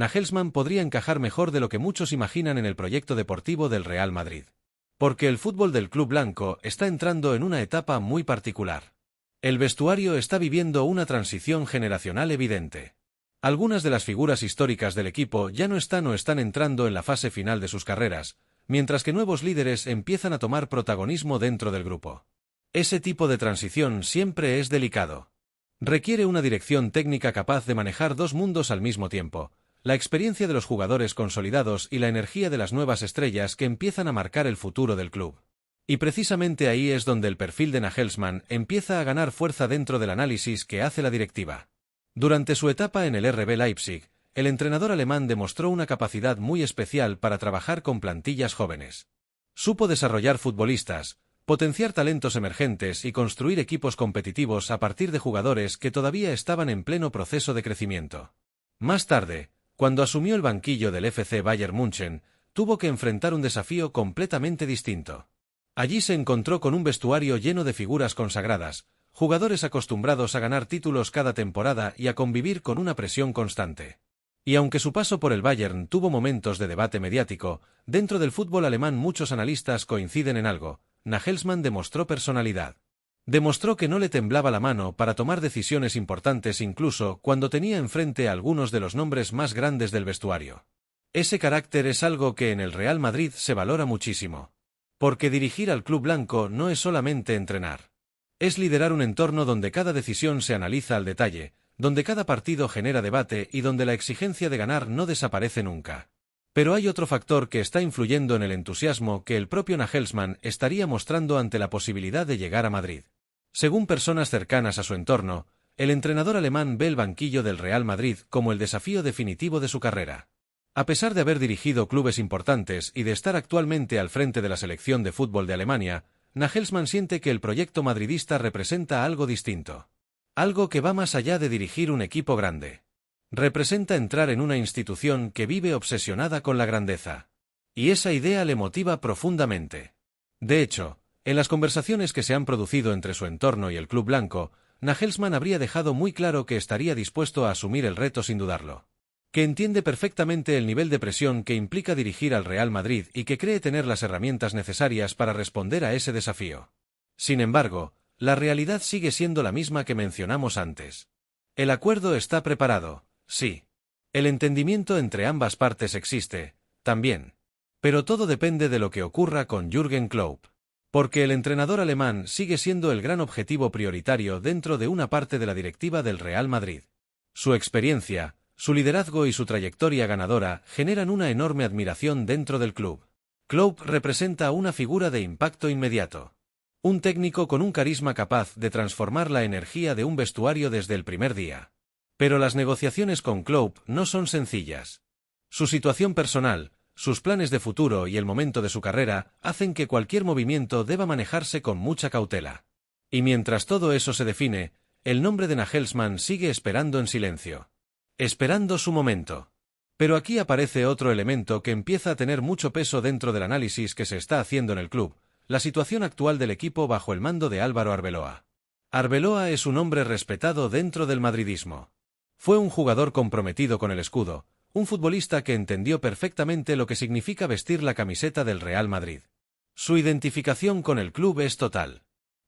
Nagelsmann podría encajar mejor de lo que muchos imaginan en el proyecto deportivo del Real Madrid. Porque el fútbol del club blanco está entrando en una etapa muy particular. El vestuario está viviendo una transición generacional evidente. Algunas de las figuras históricas del equipo ya no están o están entrando en la fase final de sus carreras, mientras que nuevos líderes empiezan a tomar protagonismo dentro del grupo. Ese tipo de transición siempre es delicado. Requiere una dirección técnica capaz de manejar dos mundos al mismo tiempo, la experiencia de los jugadores consolidados y la energía de las nuevas estrellas que empiezan a marcar el futuro del club. Y precisamente ahí es donde el perfil de Nagelsmann empieza a ganar fuerza dentro del análisis que hace la directiva. Durante su etapa en el RB Leipzig, el entrenador alemán demostró una capacidad muy especial para trabajar con plantillas jóvenes. Supo desarrollar futbolistas, potenciar talentos emergentes y construir equipos competitivos a partir de jugadores que todavía estaban en pleno proceso de crecimiento. Más tarde, cuando asumió el banquillo del FC Bayern München, tuvo que enfrentar un desafío completamente distinto. Allí se encontró con un vestuario lleno de figuras consagradas, jugadores acostumbrados a ganar títulos cada temporada y a convivir con una presión constante. Y aunque su paso por el Bayern tuvo momentos de debate mediático, dentro del fútbol alemán muchos analistas coinciden en algo: Nagelsmann demostró personalidad. Demostró que no le temblaba la mano para tomar decisiones importantes incluso cuando tenía enfrente a algunos de los nombres más grandes del vestuario. Ese carácter es algo que en el Real Madrid se valora muchísimo. Porque dirigir al club blanco no es solamente entrenar. Es liderar un entorno donde cada decisión se analiza al detalle, donde cada partido genera debate y donde la exigencia de ganar no desaparece nunca. Pero hay otro factor que está influyendo en el entusiasmo que el propio Nagelsmann estaría mostrando ante la posibilidad de llegar a Madrid. Según personas cercanas a su entorno, el entrenador alemán ve el banquillo del Real Madrid como el desafío definitivo de su carrera. A pesar de haber dirigido clubes importantes y de estar actualmente al frente de la selección de fútbol de Alemania, Nagelsmann siente que el proyecto madridista representa algo distinto. Algo que va más allá de dirigir un equipo grande. Representa entrar en una institución que vive obsesionada con la grandeza. Y esa idea le motiva profundamente. De hecho, en las conversaciones que se han producido entre su entorno y el club blanco, Nagelsmann habría dejado muy claro que estaría dispuesto a asumir el reto sin dudarlo. Que entiende perfectamente el nivel de presión que implica dirigir al Real Madrid y que cree tener las herramientas necesarias para responder a ese desafío. Sin embargo, la realidad sigue siendo la misma que mencionamos antes. El acuerdo está preparado, sí. El entendimiento entre ambas partes existe, también. Pero todo depende de lo que ocurra con Jürgen Klopp. Porque el entrenador alemán sigue siendo el gran objetivo prioritario dentro de una parte de la directiva del Real Madrid. Su experiencia, su liderazgo y su trayectoria ganadora generan una enorme admiración dentro del club. Klopp representa una figura de impacto inmediato. Un técnico con un carisma capaz de transformar la energía de un vestuario desde el primer día. Pero las negociaciones con Klopp no son sencillas. Su situación personal, sus planes de futuro y el momento de su carrera hacen que cualquier movimiento deba manejarse con mucha cautela. Y mientras todo eso se define, el nombre de Nagelsmann sigue esperando en silencio. Esperando su momento. Pero aquí aparece otro elemento que empieza a tener mucho peso dentro del análisis que se está haciendo en el club: la situación actual del equipo bajo el mando de Álvaro Arbeloa. Arbeloa es un hombre respetado dentro del madridismo. Fue un jugador comprometido con el escudo, un futbolista que entendió perfectamente lo que significa vestir la camiseta del Real Madrid. Su identificación con el club es total.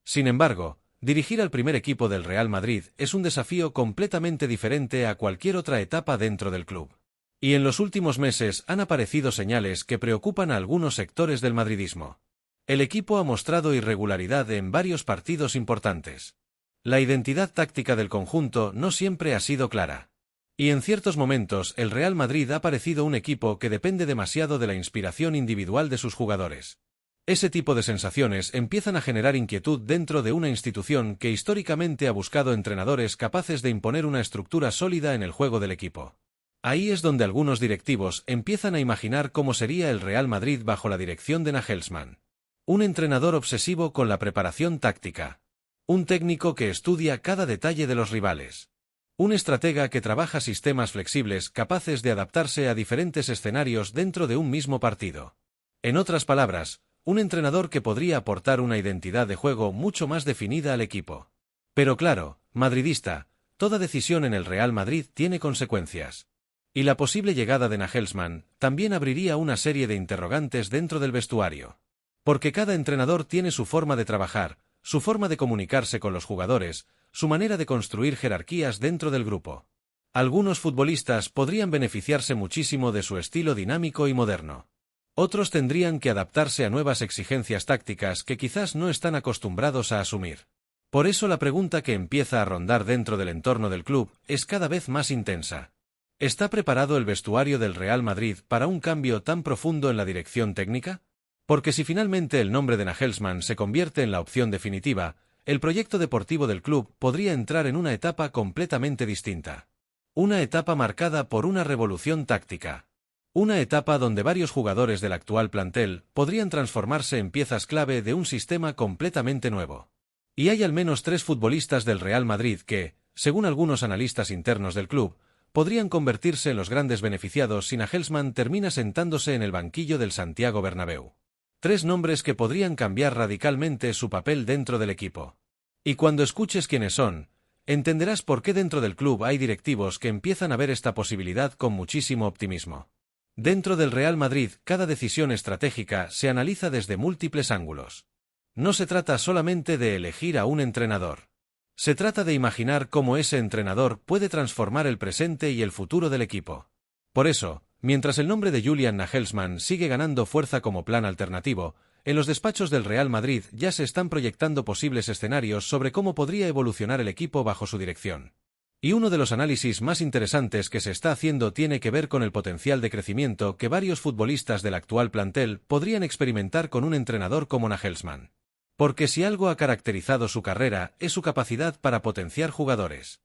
Sin embargo, dirigir al primer equipo del Real Madrid es un desafío completamente diferente a cualquier otra etapa dentro del club. Y en los últimos meses han aparecido señales que preocupan a algunos sectores del madridismo. El equipo ha mostrado irregularidad en varios partidos importantes. La identidad táctica del conjunto no siempre ha sido clara. Y en ciertos momentos el Real Madrid ha parecido un equipo que depende demasiado de la inspiración individual de sus jugadores. Ese tipo de sensaciones empiezan a generar inquietud dentro de una institución que históricamente ha buscado entrenadores capaces de imponer una estructura sólida en el juego del equipo. Ahí es donde algunos directivos empiezan a imaginar cómo sería el Real Madrid bajo la dirección de Nagelsmann. Un entrenador obsesivo con la preparación táctica. Un técnico que estudia cada detalle de los rivales. Un estratega que trabaja sistemas flexibles capaces de adaptarse a diferentes escenarios dentro de un mismo partido. En otras palabras, un entrenador que podría aportar una identidad de juego mucho más definida al equipo. Pero claro, madridista, toda decisión en el Real Madrid tiene consecuencias. Y la posible llegada de Nagelsmann también abriría una serie de interrogantes dentro del vestuario. Porque cada entrenador tiene su forma de trabajar, su forma de comunicarse con los jugadores, su manera de construir jerarquías dentro del grupo. Algunos futbolistas podrían beneficiarse muchísimo de su estilo dinámico y moderno. Otros tendrían que adaptarse a nuevas exigencias tácticas que quizás no están acostumbrados a asumir. Por eso la pregunta que empieza a rondar dentro del entorno del club es cada vez más intensa. ¿Está preparado el vestuario del Real Madrid para un cambio tan profundo en la dirección técnica? Porque si finalmente el nombre de Nagelsmann se convierte en la opción definitiva, el proyecto deportivo del club podría entrar en una etapa completamente distinta. Una etapa marcada por una revolución táctica. Una etapa donde varios jugadores del actual plantel podrían transformarse en piezas clave de un sistema completamente nuevo. Y hay al menos 3 futbolistas del Real Madrid que, según algunos analistas internos del club, podrían convertirse en los grandes beneficiados si Nagelsmann termina sentándose en el banquillo del Santiago Bernabéu. 3 nombres que podrían cambiar radicalmente su papel dentro del equipo. Y cuando escuches quiénes son, entenderás por qué dentro del club hay directivos que empiezan a ver esta posibilidad con muchísimo optimismo. Dentro del Real Madrid, cada decisión estratégica se analiza desde múltiples ángulos. No se trata solamente de elegir a un entrenador. Se trata de imaginar cómo ese entrenador puede transformar el presente y el futuro del equipo. Por eso, mientras el nombre de Julian Nagelsmann sigue ganando fuerza como plan alternativo, en los despachos del Real Madrid ya se están proyectando posibles escenarios sobre cómo podría evolucionar el equipo bajo su dirección. Y uno de los análisis más interesantes que se está haciendo tiene que ver con el potencial de crecimiento que varios futbolistas del actual plantel podrían experimentar con un entrenador como Nagelsmann. Porque si algo ha caracterizado su carrera es su capacidad para potenciar jugadores.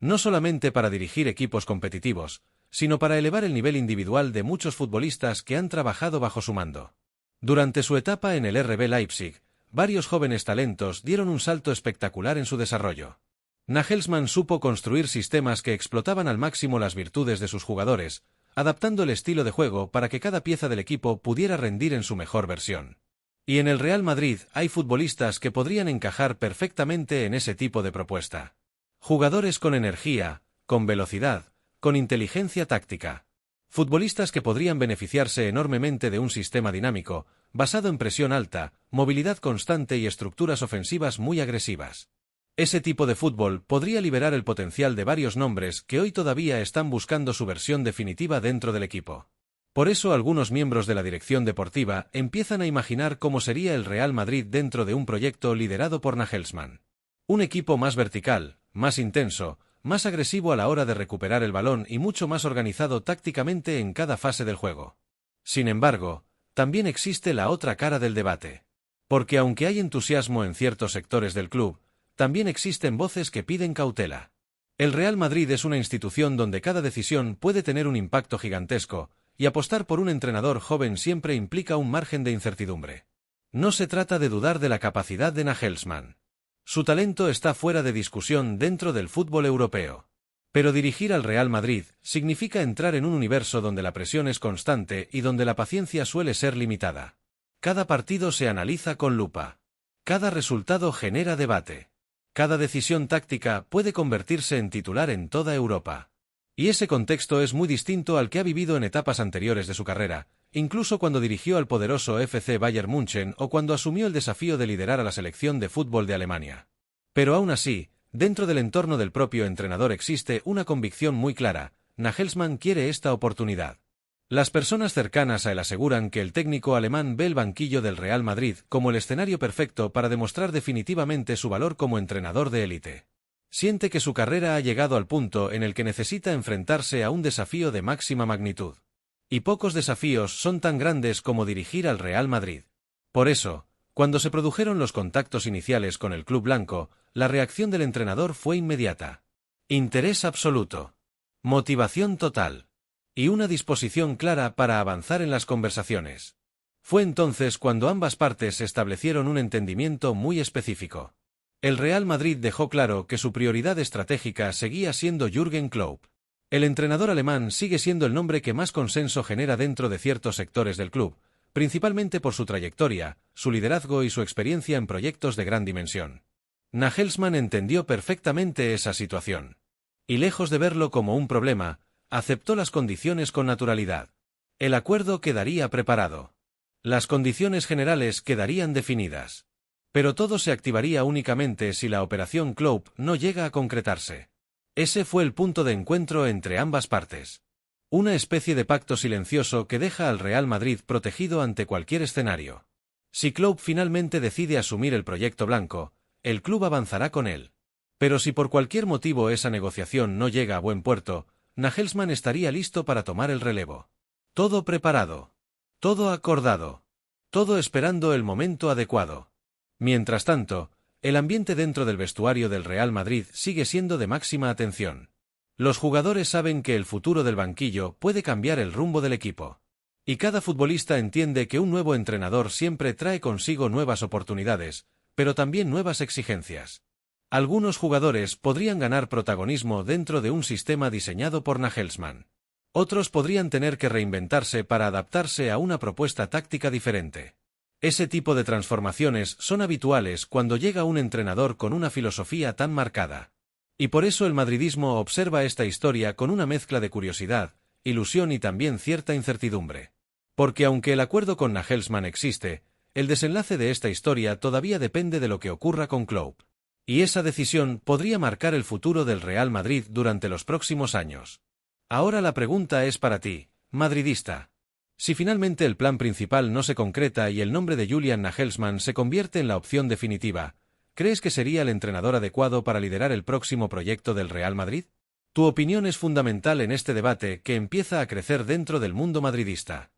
No solamente para dirigir equipos competitivos, sino para elevar el nivel individual de muchos futbolistas que han trabajado bajo su mando. Durante su etapa en el RB Leipzig, varios jóvenes talentos dieron un salto espectacular en su desarrollo. Nagelsmann supo construir sistemas que explotaban al máximo las virtudes de sus jugadores, adaptando el estilo de juego para que cada pieza del equipo pudiera rendir en su mejor versión. Y en el Real Madrid hay futbolistas que podrían encajar perfectamente en ese tipo de propuesta. Jugadores con energía, con velocidad, con inteligencia táctica. Futbolistas que podrían beneficiarse enormemente de un sistema dinámico, basado en presión alta, movilidad constante y estructuras ofensivas muy agresivas. Ese tipo de fútbol podría liberar el potencial de varios nombres que hoy todavía están buscando su versión definitiva dentro del equipo. Por eso algunos miembros de la dirección deportiva empiezan a imaginar cómo sería el Real Madrid dentro de un proyecto liderado por Nagelsmann. Un equipo más vertical, más intenso, más agresivo a la hora de recuperar el balón y mucho más organizado tácticamente en cada fase del juego. Sin embargo, también existe la otra cara del debate. Porque aunque hay entusiasmo en ciertos sectores del club, también existen voces que piden cautela. El Real Madrid es una institución donde cada decisión puede tener un impacto gigantesco, y apostar por un entrenador joven siempre implica un margen de incertidumbre. No se trata de dudar de la capacidad de Nagelsmann. Su talento está fuera de discusión dentro del fútbol europeo. Pero dirigir al Real Madrid significa entrar en un universo donde la presión es constante y donde la paciencia suele ser limitada. Cada partido se analiza con lupa. Cada resultado genera debate. Cada decisión táctica puede convertirse en titular en toda Europa. Y ese contexto es muy distinto al que ha vivido en etapas anteriores de su carrera, incluso cuando dirigió al poderoso FC Bayern München o cuando asumió el desafío de liderar a la selección de fútbol de Alemania. Pero aún así, dentro del entorno del propio entrenador existe una convicción muy clara: Nagelsmann quiere esta oportunidad. Las personas cercanas a él aseguran que el técnico alemán ve el banquillo del Real Madrid como el escenario perfecto para demostrar definitivamente su valor como entrenador de élite. Siente que su carrera ha llegado al punto en el que necesita enfrentarse a un desafío de máxima magnitud. Y pocos desafíos son tan grandes como dirigir al Real Madrid. Por eso, cuando se produjeron los contactos iniciales con el club blanco, la reacción del entrenador fue inmediata. Interés absoluto. Motivación total. Y una disposición clara para avanzar en las conversaciones. Fue entonces cuando ambas partes establecieron un entendimiento muy específico. El Real Madrid dejó claro que su prioridad estratégica seguía siendo Jürgen Klopp. El entrenador alemán sigue siendo el nombre que más consenso genera dentro de ciertos sectores del club, principalmente por su trayectoria, su liderazgo y su experiencia en proyectos de gran dimensión. Nagelsmann entendió perfectamente esa situación. Y lejos de verlo como un problema, Aceptó las condiciones con naturalidad. El acuerdo quedaría preparado. Las condiciones generales quedarían definidas. Pero todo se activaría únicamente si la operación Klopp no llega a concretarse. Ese fue el punto de encuentro entre ambas partes. Una especie de pacto silencioso que deja al Real Madrid protegido ante cualquier escenario. Si Klopp finalmente decide asumir el proyecto blanco, el club avanzará con él. Pero si por cualquier motivo esa negociación no llega a buen puerto, Nagelsmann estaría listo para tomar el relevo. Todo preparado. Todo acordado. Todo esperando el momento adecuado. Mientras tanto, el ambiente dentro del vestuario del Real Madrid sigue siendo de máxima atención. Los jugadores saben que el futuro del banquillo puede cambiar el rumbo del equipo. Y cada futbolista entiende que un nuevo entrenador siempre trae consigo nuevas oportunidades, pero también nuevas exigencias. Algunos jugadores podrían ganar protagonismo dentro de un sistema diseñado por Nagelsmann. Otros podrían tener que reinventarse para adaptarse a una propuesta táctica diferente. Ese tipo de transformaciones son habituales cuando llega un entrenador con una filosofía tan marcada. Y por eso el madridismo observa esta historia con una mezcla de curiosidad, ilusión y también cierta incertidumbre. Porque aunque el acuerdo con Nagelsmann existe, el desenlace de esta historia todavía depende de lo que ocurra con Klopp. Y esa decisión podría marcar el futuro del Real Madrid durante los próximos años. Ahora la pregunta es para ti, madridista. Si finalmente el plan principal no se concreta y el nombre de Julian Nagelsmann se convierte en la opción definitiva, ¿crees que sería el entrenador adecuado para liderar el próximo proyecto del Real Madrid? Tu opinión es fundamental en este debate que empieza a crecer dentro del mundo madridista.